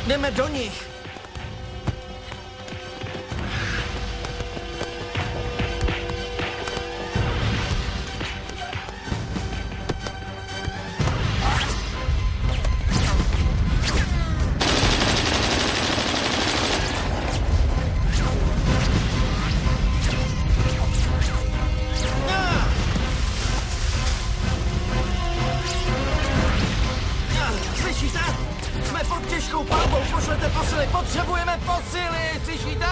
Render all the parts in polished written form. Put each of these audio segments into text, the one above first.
Jdeme do nich. Potřebujeme posily, slyšíte?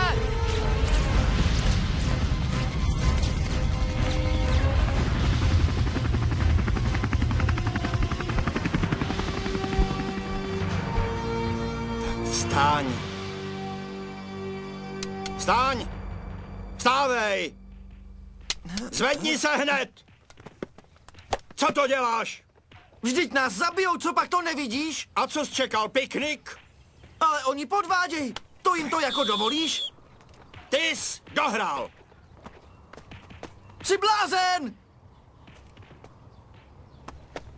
Vstaň! Vstaň! Vstávej! Zvedni se hned! Co to děláš? Vždyť nás zabijou, co pak to nevidíš? A co jsi čekal, piknik? Ale oni podvádějí. To jim to jako dovolíš? Ty jsi dohrál. Jsi blázen!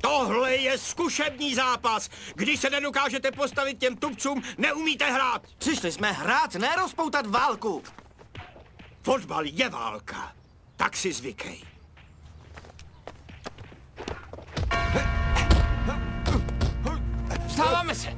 Tohle je zkušební zápas. Když se nedokážete postavit těm tupcům, neumíte hrát. Přišli jsme hrát, ne rozpoutat válku. Fotbal je válka. Tak si zvykej. Vstáváme se.